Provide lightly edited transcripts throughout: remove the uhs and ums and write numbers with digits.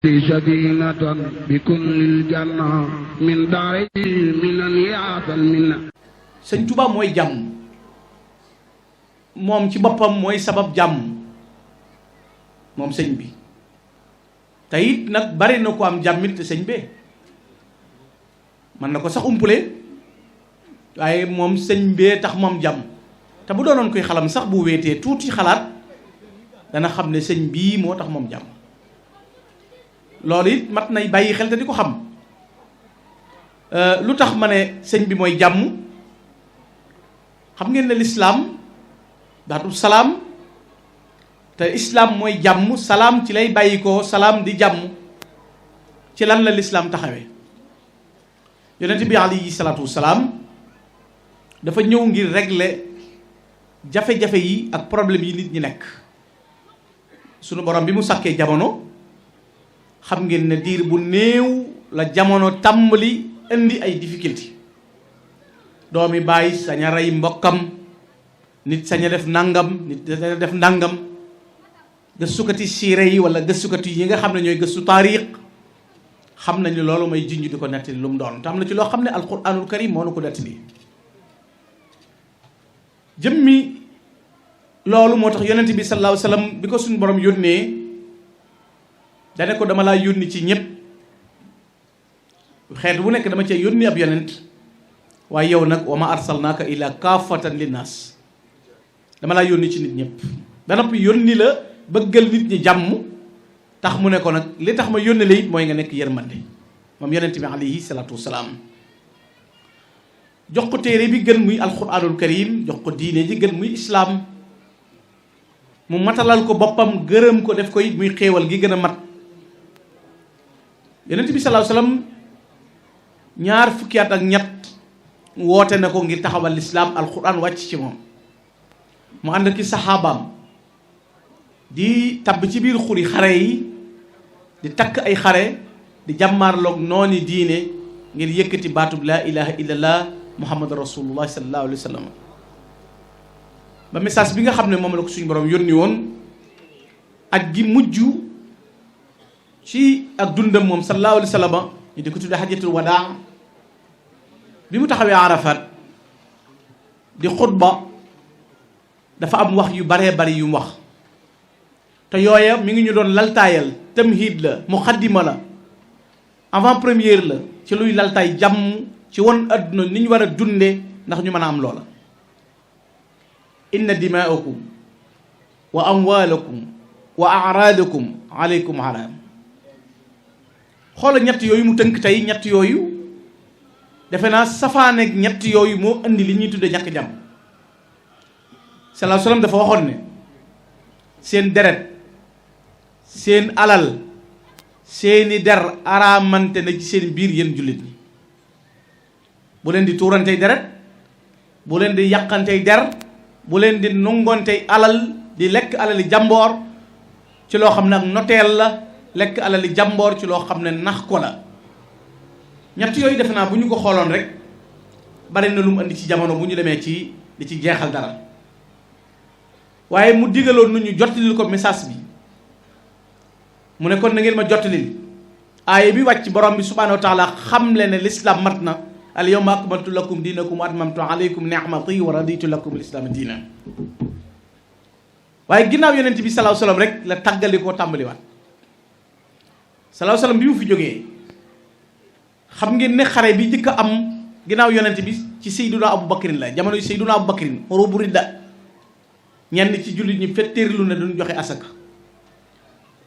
في سكينة بكل الجنة من دار من يعطى المنة. sëñ Tuubaa mooy jàmm moom ci boppam mooy sabab jàmm moom sëñ bi te it nag bari na ko am jàmmit te sëñ bee mën na ko sax umpule waaye moom sëñ bee tax moom jàmm te bu doonoon koy xalam sax bu wéetee tuuti xalaat dana xam ne sëñ bii moo tax moom jàmm loolu it mat nay bàyyi xel te di ko xam lu tax ma ne sëñ bi mooy jàmm xam ngeen ne lislaam baatu salaam te islaam mooy jàmm salaam ci lay bàyyi ko salaam di jàmm ci lan la lislaam taxawee yonent bi alayhi salaatu wasalaam dafa ñëw ngir régler jafe-jafe yi ak problème yi nit ñi nekk sunu borom bi mu sàkkee jamono xam ngeen ne diir bu néew la jamono tàmbali indi ay difficulté doomi bàyyi sañ a rey mbokkam nit sañ a def nangam nit sañ a def nangam gëstukati siire yi wala gëstukati yi nga xam ne ñooy gëstu taarix xam nañu loolu may junj di ko nettali lu mu doon te am na ci loo xam ne alquranul karim moo nu ko nettali jëmmi loolu moo tax yonent bi sallallahu alayhi wa sallam bi ko suñu borom yónnee dane ko dama laa yónni ci ñëpp xeet bu nekk dama cee yónni ab yonent waaye yow nag wa ma arsalnaaka illa kaafatan linnaas dama laa yónni ci nit ñëpp ba noppi yónni la bëggal nit ñi jàmm tax mu ne ko nag li tax ma yónni la it mooy nga nekk yërmande moom yonent bi alayhi salaatu wasalaam jox ko téere bi gën muy alquranul karim jox ko diine ji gën muy islaam mu matalal ko boppam gërëm ko def ko it muy xéewal gi gën a mat yonent bi sallallahu alayhi wasallam ñaar fukki at ak ñett woote na ko ngir taxawal lislaam alquran wàcc ci moom mu ànd ki saxaabaam di tabb ci biir xuri xare yi di takk ay xare di jàmmaarloog nooni diine ngir yëkkati baatub laa ilaha illallah muhammad rasulullah sallallahu alayhi wa sallam ba message bi nga xam ne moom la ko suñu borom yónni woon ak gi mujj ci ak dundam moom sallallahu alayhi wa sallam ñu di ko tuddee xajatul wadaa bi mu taxawee Arafat di xutba dafa am wax yu baree bari yu mu wax te yooya mi ngi ñu doon laltaayal tamhid la muqaddima la avant première la ci luy laltaay jàmm ci won adduna ni ñu war a dunde ndax ñu mën a am loola inna dimaakum wa amwaalakum wa araadakum aleykum haram xoola ñett yooyu mu tënk tey ñett yooyu defe naa safaaneeg ñett yooyu moo indi li ñuy tudde ñàkk jàmm sallallahu alayhi wasallam dafa waxoon ne seen deret seen alal seeni der araamante na ci seen biir yéen jullit ñi bu leen di tuurantey deret bu leen di yàqantey der bu leen di nungontey alal di lekk alali jàmboor ci loo xam ne ak noteel la lekk alali jàmboor ci loo xam ne nax ko la ñett yooyu defe naa bu ñu ko xooloon rek bari na lu mu indi ci jamono bu ñu demee ci di ci jeexal dara waaye mu digaloon nu ñu jottalil ko message bi mu ne kon na ngeen ma jottalil aaya bi wàcc borom bi subhanahu wa taala xam le ne l'islam mat na al yawma akmaltu lakum diinakum wa atmamtu alaykum ni'mati wa raditu lakum al islaama diina waaye ginnaaw yonent bi sallallahu alayhi wasallam rek la tàggali koo tàmbaliwaat sallallahu alayhi wasallam bi mu fi jógee xam ngeen ne xare bi njëkk a am ginnaaw yonent bi ci Seyduna Abu Bakrin la jamono Seyduna Abu Bakrin xurubu ridda ñenn ci jullit ñi fetteerlu ne duñ joxe asaka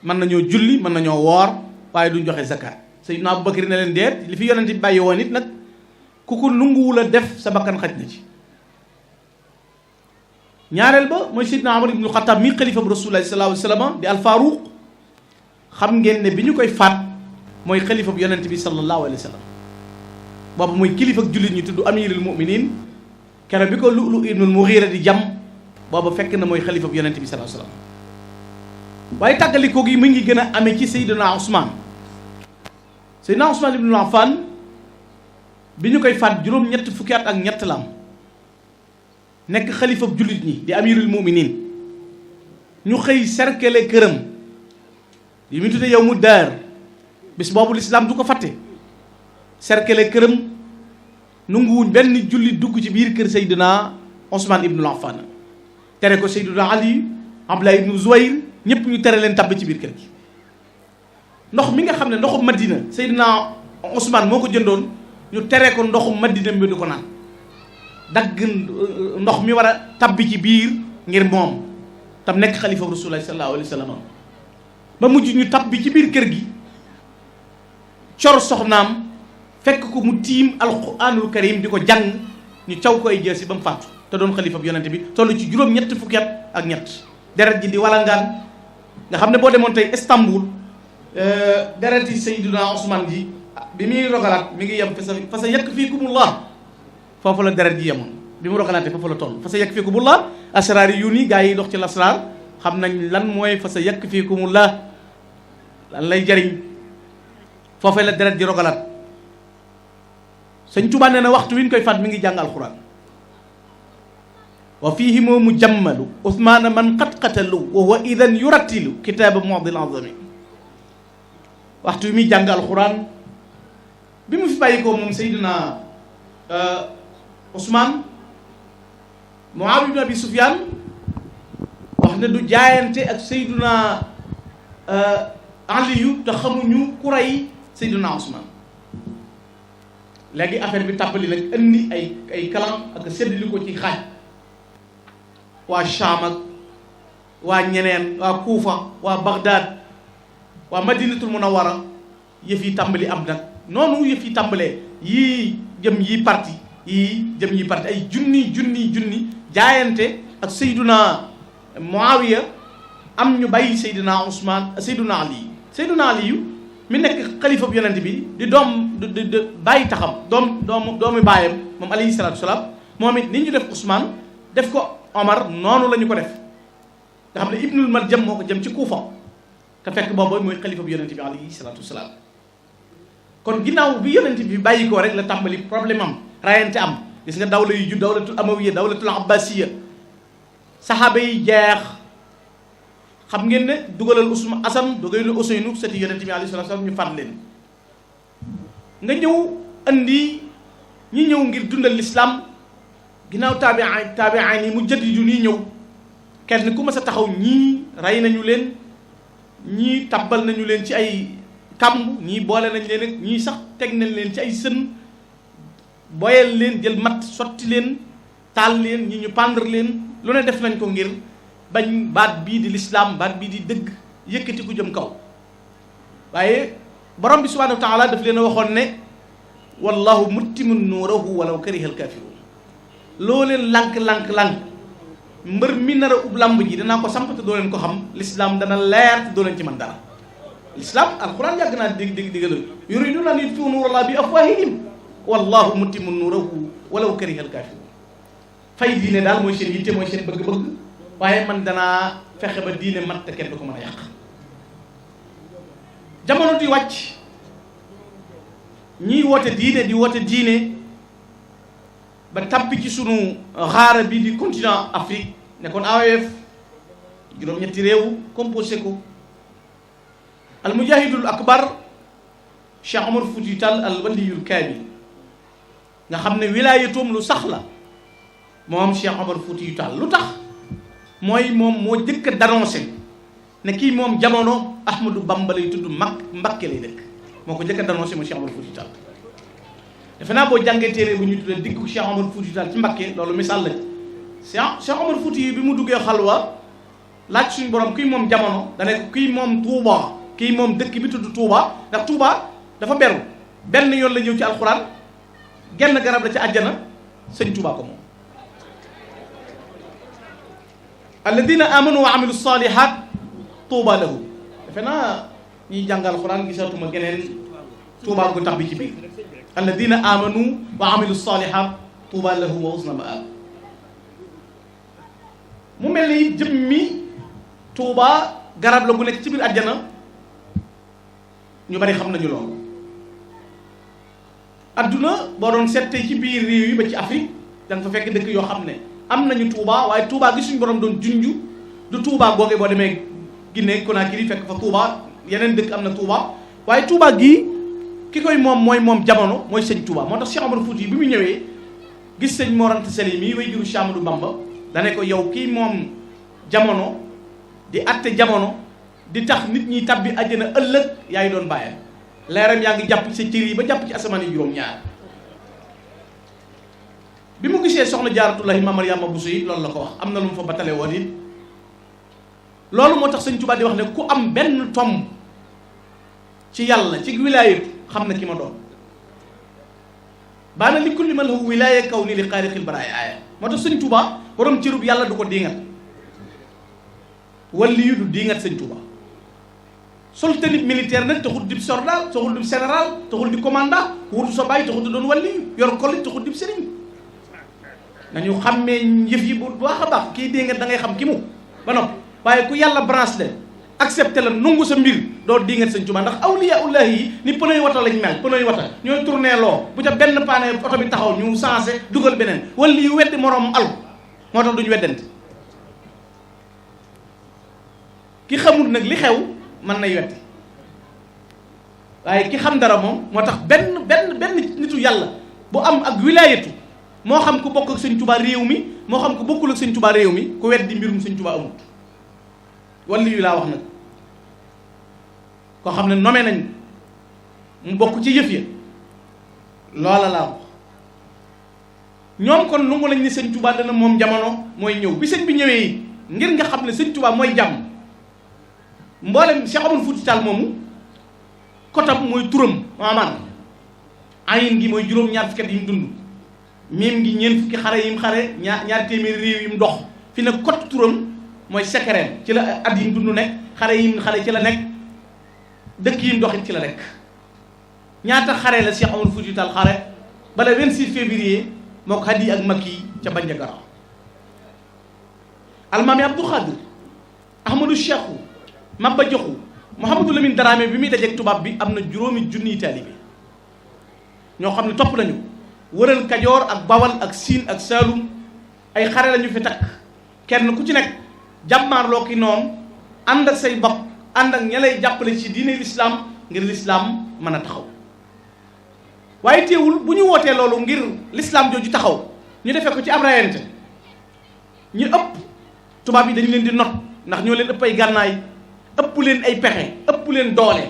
mën nañoo julli mën nañoo woor waaye duñ joxe zakat Seyduna Abu Bakrin ne leen deet li fi yonent bi bàyyi woon it nag ku ko nunguwul a def sa bakkan xaj na ci ñaareel ba mooy Seydina Umar ibnu Xattaab mi xalifa bu Rasulullah sallallahu alayhi wasallam di al-Faaruq xam ngeen ne bi ñu koy faat mooy xalifa bu yonent bi sallallahu alayhi wasallam boobu mooy kilifa ak jullit ñi tudd amirul mu'minin keroog bi ko Lu'lu ibnul Mughira di jam boobu fekk na mooy xalifa bu yonent bi sallallahu alayhi wasallam waaye tàggalikoo gi mu ngi gën a amee ci Seydina Ousmane Seydina Ousmane ibnu Affan bi ñu koy faat juróom-ñett fukki at ak ñett la am nekk xalifa bu jullit ñi di amirul mu'minin ñu xëy cercle këram yi mu tudde yow mu daar bis boobu lislaam du ko fàtte. cercle këram nanguwuñ benn julli dugg ci biir kër Seydina Ousmane ibnul Affan, tere ko Seydina Ali, Abdullah ibnu Zubayr, ñëpp ñu tere leen tabb ci biir kër gi. ndox mi nga xam ne ndoxu Madina Seydina Ousmane moo ko jëndoon, ñu tere ko ndoxu Madina mi du ko naan, dagg ndox mi war a tabbi ci biir ngir moom tam nekk xalifa Rasulullah sallallahu alayhi wa sallam. ba mujj ñu tabbi ci biir kër gi, cor soxnaam fekk ko mu tiim alquranul karim di ko jàng, ñu caw ko ay jeesi ba mu faatu, te doon xalifa bi yonente bi toll ci juróom-ñett fukki at ak ñett. deret ji di walangaan nga xam ne boo demoon tey Istanbul, deret yi Seydina Ousmane ji bi muy rogalaat mi ngi yem fa sa yakfikumullah, foofu la deret ji yemoon bi mu rogalaatee foofu la toll. fa sa yakfikumullah asraar yu nii gaa yi dox ci lasraar xam nañ lan mooy fa sa yakfikumullah lan lay jariñ. foofee la deret ji rogalaat. Sëñ Tuubaa nee na waxtu wi ñu koy faat mi ngi jàng alxuraan. wa fiihi moo mu jammalu Usmaana man qad qatalu wa huwa idan yurattilu kitaaba mu'dil azami. waxtu wi muy jàng alxuraan bi mu fi bàyyi ko moom Seydina Ousmane, Muawiya ibn Abi Sufyaan wax ne du jaayante ak Seydina Aliyu te xamuñu ku rey Seydina Ousmane. léegi affaire bi tàmbali nag indi ay kalam ak séddali ko ci xaaj. waa Shaam ak waa ñeneen, waa Kuufa, waa Bagdad, waa Madinatul Munawwara, yëf yi tàmbali am nag. noonu yëf yi tàmbalee yii jëm yi parti ay junni jaayante ak Seydina Muawiya, am ñu bàyyi Seydina Ousmane, Seydina Aliyu mi nekk xalifa bu yonent bi di doom di bàyyi taxam doomi baayam moom alayhi salaatu salaam. moom it ni ñu def Ousmane def ko Omar, noonu la ñu ko def nga xam ne Ibnul Maljam moo ko jëm ci Kuufa, te fekk boobu mooy xalifa bu yonent bi alayhi salaatu salaam. kon ginnaaw bi yonent bi bàyyi ko rek la tàmbali problème am, rayante am. gis nga dawla yu ju dawlatul amawiya, dawlatul abbasiya, saxaaba yi jeex. xam ngeen ne dugalal Ousmane Assane dugalal Ousseynou sëti yonent bi alayhi salaam ñu faat leen. nga ñëw andi ñi ñëw ngir dundal l'islam ginnaaw taabi'in yi mu jaddidu nii ñëw, kenn ku ma sa taxaw ñii rey nañu leen, ñii tabbal nañu leen ci ay kàmb, ñii boole nañ leen ak ñii sax teg nañ leen ci ay sën, boyal leen, jël mat sotti leen, taal leen, ñi ñu pendre leen, lu ne def nañ ko ngir bañ baat bii di lislaam, baat bii di dëgg yëkkati ku jëm kaw. waaye borom bi subhanahu wa taala daf leen a waxoon ne wallahu muttimu nuurahu walaw kariha alkaafiruun. loo leen lànk mbër mi nar a ub làmb ji danaa ko samp te doo leen ko xam, lislaam dana leer te doo leen ci mën dara. lislaam alquran yàgg naa diggal yuriduuna an yutfiu nuurallahi bi afwaahihim wallahu muttimu nuurahu walaw kariha alkaafiruun. fay diine daal mooy seen yitte, mooy seen bëgg-bëgg, waaye man danaa fexe ba diine mat te kenn du ko mën a yàq. jamono di wàcc ñiy woote diine ba tabbi ci sunu xaara bi di continent Afrique nekkoon AOF, juróom-ñetti réew composé ko. al mujahidul akbar Cheikh Omar Fouti Tall al waliyul kaamil nga xam ne wilaayatoom lu sax la moom Cheikh Omar Fouti Tall. lu tax mooy moom moo jëkk a d'annoncé ne kii moom jamono Ahmadou Bamba lay tudd Mbakke lay dëkk, moo ko jëkk a d'annoncé mooy Cheikh Omar Fouti Tall. defe naa boo jàngee téere bu ñuy tuddee diggu Cheikh Omar Fouti Tall ci Mbakke, loolu misaal lañ. Cheikh Omar Fouti bi mu duggee xalwa laaj suñu borom kii moom jamono da ne kii moom Touba, kii moom dëkk bi tudd Touba, ndax Touba dafa beru benn yoon la ñëw ci alxuraan, genn garab la ci àjjana, sëñ Touba ko moom. alladina amanu wa amilu salihat Touba lahu. defe naa ñiy jàng alxuraan gisatuma geneen Touba gu tax bi ci biir. alladina amanu wa amilu salihat Touba lahu wa husna maab. mu mel ni jëmmi Touba garab la gu nekk ci biir àjjana, ñu bari xam nañu loolu. adduna boo doon seet tey ci biir réew yi ba ci Afrique da nga fa fekk dëkk yoo xam ne am nañu Touba, waaye Touba gi suñu borom doon junju du Touba googee boo demee Guinée Conakry fekk fa Touba, yeneen dëkk am na Touba, waaye Touba gii ki koy moom mooy moom jamono mooy sëñ Touba. moo tax Cheikh Amadou Fouti bi mu ñëwee gis sëñ Mor Anta Sali mii way juru Cheikh Amadou Bamba dane ko yow kii moom jamono di atte jamono di tax nit ñi tabbi àjjana ëllëg yaa ngi doon bàyyam leeram yaa ngi jàpp ci sa cër yi ba jàpp ci asamaan yi juróom-ñaar. bi mu gisee soxna Jaaratullahi Maam Mariama Bousso yi loolu la ko wax am na lu mu fa batale woon it loolu moo tax sëñ Tuubaa di wax ne ku am benn tomb ci yàlla ci wilaayatu xam na ki ma doon baana li kulli man lahu wilaaya kaw ni li xaarixil baraaya aaya moo tax sëñ Tuubaa borom cërub yàlla du ko diingat wali yu du diingat sëñ Tuubaa sol tenue militaire nag taxul dib soldat taxul dib général taxul di commandant wutu sa bàyyi taxul di doon wali yu yor kolit taxul dib sëriñ nañu xàmmee yëf yi bu baax a baax kii diingat da ngay xam ki mu ba noppi waaye ku yàlla branche le accepté la nungu sa mbir doo diingat sëñ Tuubaa ndax awliyaullahi yi ni pneu yi wata lañ mel pneu yi wata ñooy tourné loo bu ca benn paane oto bi taxaw ñu changé dugal beneen wala yu weddi moroom al moo tax duñu weddante ki xamul nag li xew mën nay weddi waaye ki xam dara moom moo tax benn nitu yàlla bu am ak wilaayatu moo xam ku bokk ak sëñ Tuubaa réew mi moo xam ku bokkul ak sëñ Tuubaa réew mi ku weddi mbirum sëñ Tuubaa amut wala yu laa wax nag koo xam ne nommé nañ mu bokk ci yëf ya loola laa wax ñoom kon nangu nañ ni sëñ Tuubaa dana moom jamono mooy ñëw bi sëñ bi ñëwee ngir nga xam ne sëñ Tuubaa mooy jàmm mboolem Cheikh Amadou Fouti Tall moomu kotam mooy turam maamaan ayin gi mooy juróom-ñaar fukki at yi mu dund miim gi ñeent fukki xare yi mu xare ñaar téeméeri réew yi mu dox fi ne kot turam mooy secret ci la at yi mu dund nekk xare yi mu xare ci la nekk dëkk yi mu doxit ci la nekk ñaata xare la Cheikh Amadou Fouti Tall xare bala 26 février moo ko Hadi ak Makki ca Bandiagara almaami Abdou Khadir Ahmadou Cheikhou Maba Diakhou Mouhamadou Lamine Dramé bi muy dajeeg tubaab bi am na juróomi junniy taalibe ñoo xam ne topp nañu wëral Kajoor ak Bawal ak Siin ak Saalum ay xare lañu fi takk kenn ku ci nekk jàmmaarloo ki noonu ànd ak say bopp ànd ak ña lay jàppale ci diine lislaam ngir lislaam mën a taxaw waaye teewul bu ñu wootee loolu ngir lislaam jooju taxaw ñu defee ko ci ab rayante ñu ëpp tubaab yi dañu leen di not ndax ñoo leen ëpp ay gànnaay ëpp leen ay pexe ëpp leen doole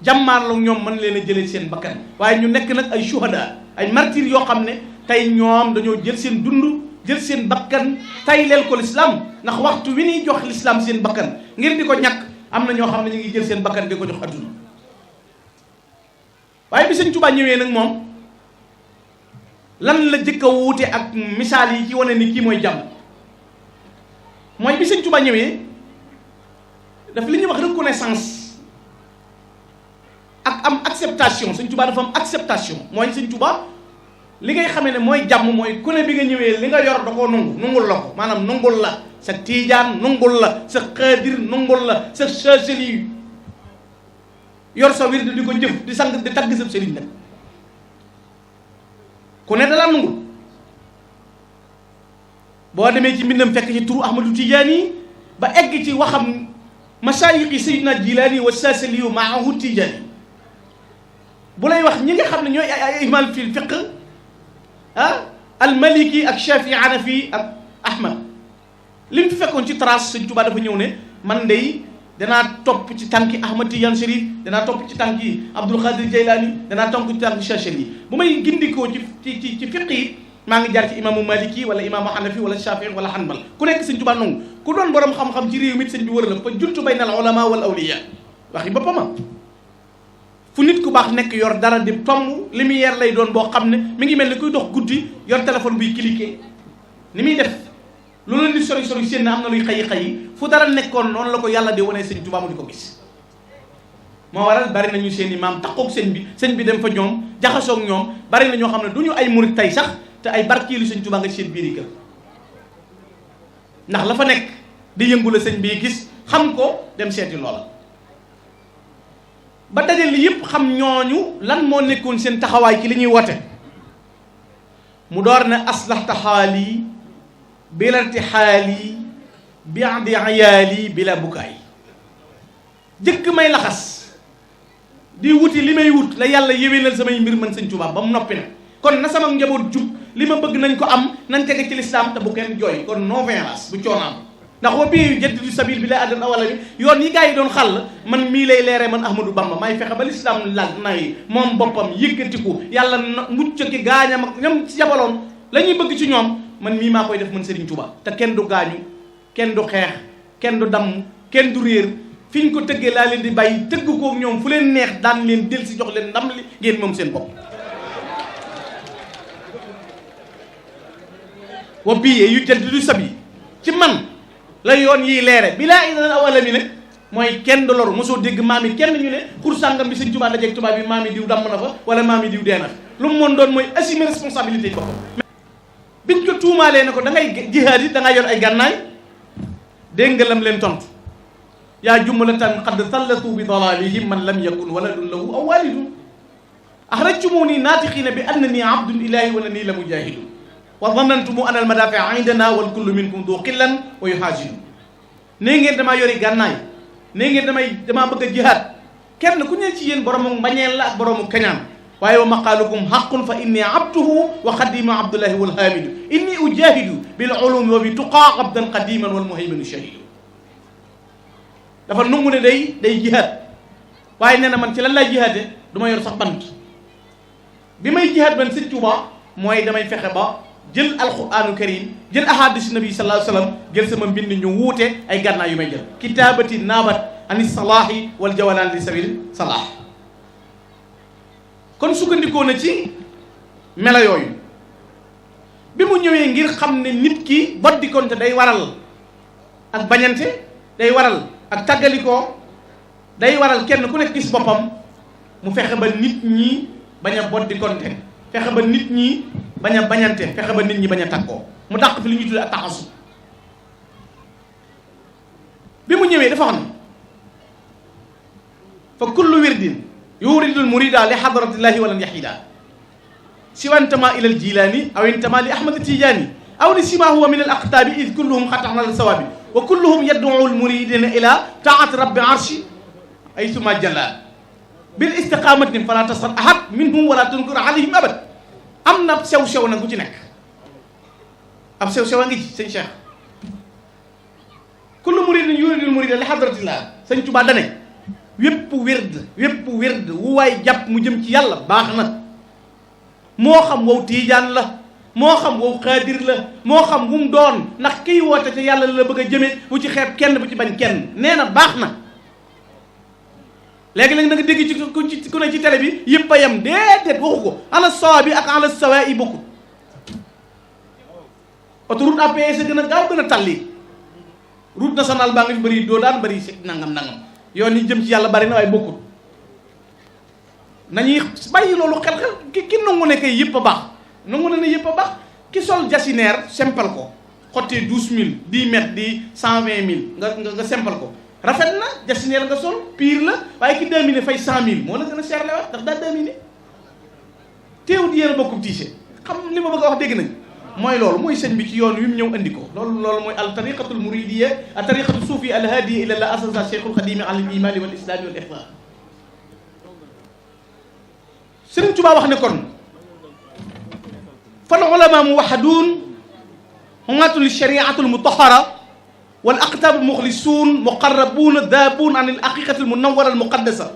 jàmmaarloo ñoom mën leen a jëlee seen bakkan waaye ñu nekk nag ay shuhada ay martyr yoo xam ne tey ñoom dañoo jël seen dund jël seen bakkan tay leel ko lislaam ndax waxtu wi ñuy jox lislaam seen bakkan ngir di ko ñàkk am na ñoo xam ne ñu ngi jël seen bakkan di ko jox adduna waaye bi sëñ Tuubaa ñëwee nag moom lan la jëkk a wuute ak misaal yi ci wane ni kii mooy jàmm mooy bi sëñ Tuubaa ñëwee daf li ñuy wax reconnaissance ak am acceptation sëñ Tuubaa dafa am acceptation mooy sëñ Tuubaa li ngay xamee ne mooy jàmm mooy ku ne bi nga ñëwee li nga yor da koo nungul la ko maanaam nungul la sa tiijaan nungul la sa xaadir nungul la sa Chaazeli yor sa wird di ko jëf di sang di tagg sa sëriñ nag ku ne dalaa nungul boo demee ci mbindam fekk ci turu Ahmadu Tijaani ba egg ci waxam masaayixi Sayyidina Jilaani wa Chaazeli maahu Tijaani bu lay wax ñi nga xam ne ñooy ay imaam fil fiq almaliki ak Shafii Hanafi ak Ahmad li mu fi fekkoon ci trace sëñ Tuubaa dafa ñëw ne man de danaa topp ci tànki Ahmad Tidiane Chérif danaa topp ci tànki Abdul Xaadir Jaylaani danaa topp ci tànki Chaazeli bu may gindikoo ci fiq yi maa ngi jaar ci imaamu Maliki wala imaamu Hanafi wala Shafii wala Hanbal ku nekk sëñ Tuubaa nangu ku doon borom xam-xam ci réew mi sëñ bi wër la fa juntu bayna al ulama wal awliya waxi boppama fu nit ku baax nekk yor dara di tomb lumière lay doon boo xam ne mi ngi mel ni kuy dox guddi yor téléphone buy cliquer ni muy def loolu la nit sori seen na am na luy xëyi fu dara nekkoon noonu la ko yàlla di wane sëñ Tuubaa mu di ko gis moo waral bari nañu seen i maam taxoog sëñ bi dem fa ñoom jaxasoog ñoom bari na ñoo xam ne du ñu ay murit tey sax te ay barkeelu sëñ Tuubaa nga seen biir yi kër ndax la fa nekk di yëngu la sëñ bi gis xam ko dem seeti loola ba dajal li yëpp xam ñooñu lan moo nekkoon seen taxawaay ci li ñuy wote mu door ne aslaxta xaali bilarti xaali bi adi ayaali bila bukaay jëkk may laxas di wuti li may wut la yàlla yéwénal samay mbir man sëñ Tuubaa ba mu noppi nag kon na sama njaboot jub li ma bëgg nañ ko am nañ tege ci lislaam te bu kenn jooy kon non violence bu coonaam ndax wa bii jaddidu sabil bi la addan awala bi yoon yi gars yi doon xàll man mii lay leeree man Ahmadou Bamba may fexe ba lislaam lal nay moom boppam yëkkatiku yàlla mucc ki gaañam ak ñoom ci jabaloon la ñuy bëgg ci ñoom man mii maa koy def man Serigne Touba te kenn du gaañu kenn du xeex kenn du damm kenn du réer fi ñu ko tëggee laa leen di bàyyi tëgg kook ñoom fu leen neex daan leen del si jox leen ndam li ngeen moom seen bopp wa bii yu jaddidu sabil ci man la yoon yiy leere bi laa idan awala mi nag mooy kenn du loru mosoo dégg maam yi kenn ñu ne xur sàngam bi sëñ Tuubaa dajeeg tubaab bi maam yi diw damm na fa wala maam yi diw dee na lu mu mën doon mooy assumer responsabilité yi boppam biñ ko tuumaalee ne ko da ngay jihaad yi da ngay yor ay gànnaay dégg nga lam leen tontu yaa jumlatan qad sallatu bi dalalihim man lam yakun waladun lahu aw walidun axrajtumuni naatiqiina bi annani abdun ilahi wa annani la mujahidun wa dhanantum anna al-madaafi'a 'indana wal kullu minkum du qillan wa yuhaajir nee ngeen damaa yori gànnaay nee ngeen damaa bëgg a jihaad kenn ku ne ci yéen boroomu mbañeel la ak boroomu kañaan waaye wa maqaalukum haqqun fa inni abduhu wa xadimu abdullahi wal haamidu inni ujahidu bil ulumi wa bi tuqaa abdan qadiman wal muhayminu shahidu dafa nungu ne day jihaad waaye nee na man ci lan laay jihaade du ma yor sax bant bi may jihaad man Sëñ Tuubaa mooy damay fexe ba jël alquranu karim jël ahadis nabi sallallahu alayhi wa sallam jël sama mbind ñu wuute ay gànnaay yu may jël kitaabati naabat ani salaahi wal jawalaan li sabil salaah kon sukkandikoo na ci melo yooyu bi mu ñëwee ngir xam ne nit ki boddikonte day waral ak bañante day waral ak tàggalikoo day waral kenn ku nekk gis boppam mu fexe ba nit ñi bañ a boddikonte fexe ba nit ñi bañ a bañante fexe ba nit ñi bañ a takkoo mu dàq fi li ñuy tuddee ak taxasu bi mu ñëwee dafa xam ne fa kullu wirdin yuridul murida li hadratillahi walan yahida siwa intama ila al jilani aw intama li ahmad tijani aw li sima huwa min al aqtabi id kulluhum xataxna al sawabi wa kulluhum yad'u al muridina ila taati rabbi arshi ay suma jalla bil istiqamatin fala tasal ahad minhum wala tunkir alayhim abad am na ab sew-sew nag ku ci nekk ab sew-sew a ngi ci sëñ Cheikh kullu muridin yuridul murida li hadratillah sëñ Tuubaa dane wépp wird wu waay jàpp mu jëm ci yàlla baax na moo xam wow tiijaan la moo xam wow xaadir la moo xam wu mu doon ndax kiy woote te yàlla la bëgg a jëme bu ci xeeb kenn bu ci bañ kenn nee na baax na léegi-léegi na nga dégg ci ku ne ci télé bi yëpp a yem déedéet waxu ko ala sawa bi ak ala sawa yi bokkut autoroute à péage gën a gaaw gën a talli route nationale baa nga fi bëri doo daan bëri si nangam yoon yi jëm ci yàlla bari na waaye bokkut nañuy bàyyi loolu xel ki nangu ne kay yëpp a baax nangu ne yëpp a baax ki sol jasineer sempal ko xottee 12000 10 mètres di 120000 nga sempal ko rafet na jasineer nga sol pire la waaye ki 2000 fay 100000 moo la gën a cher la wax ndax daal 2000 teewut yéen a bokkub tiise xam li ma bëgg a wax dégg nañ mooy loolu mooy sëñ bi ci yoon wi mu ñëw andi ko loolu mooy al tariqatul muridiyya al tariqatu suufi al hadiya ila la asasa cheikhul xadimi ala al imani wal islami wal ihsan Sëriñ Tuubaa wax ne kon fal ulama muwahhadun humatu li shari'atul mutahhara wal aqtab al mukhlisun muqarrabun dhabun an al haqiqati al munawwara al muqaddasa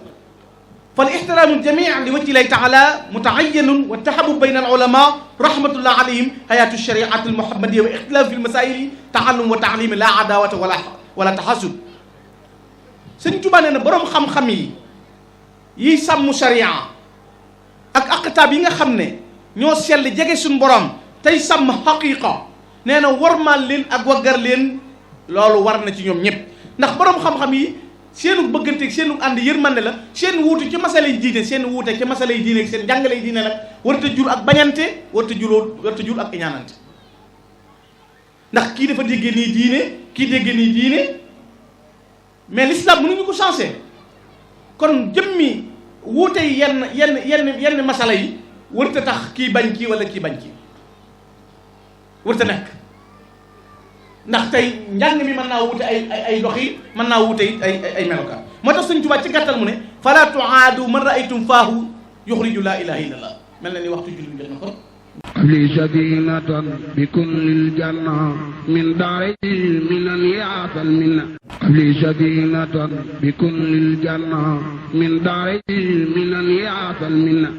fal ihtiramu al jami' li wajhi llahi ta'ala muta'ayyanun wa tahabbub bayna al ulama rahmatullah alayhim hayatu shari'ati al muhammadiyya wa ikhtilaf fi al masail ta'allum wa ta'lim la adawata wala tahassud Sëriñ Tuubaa nee na boroom xam-xam yi sàmm sharia ak aqtaab yi nga xam ne ñoo sell jege suñu borom tey sàmm xaqiqa nee na warmaal leen ak waggar leen loolu war na ci ñoom ñëpp ndax boroom xam-xam yi seenu bëgganteeg seenu ànd yërmande la seen wuute ci masalay diine seen wuute ci masalay diine ak seen jàngalay diine nag warta jur ak bañante warta jur ak iñaanante ndax kii dafa déggee nii diine kii déggee nii diine mais l'islam mënuñu ko changé kon jëmmi wuute yenn masala yi warta tax kii bañ kii wala kii bañ kii warta nekk ndax tey njàng mi mën naa wute ay dox yi mën naa wute it ay melokaan moo tax Sëñ Tuubaa ci gàttal mu ne fala tuaadu man raaytum faahu yuxriju laa ilaha illa allah mel na ni waxtu julli jot na ko li sadinatan bi kullil janna min daari minan yaatal minna li sadinatan bi kullil janna min daari minan yaatal minna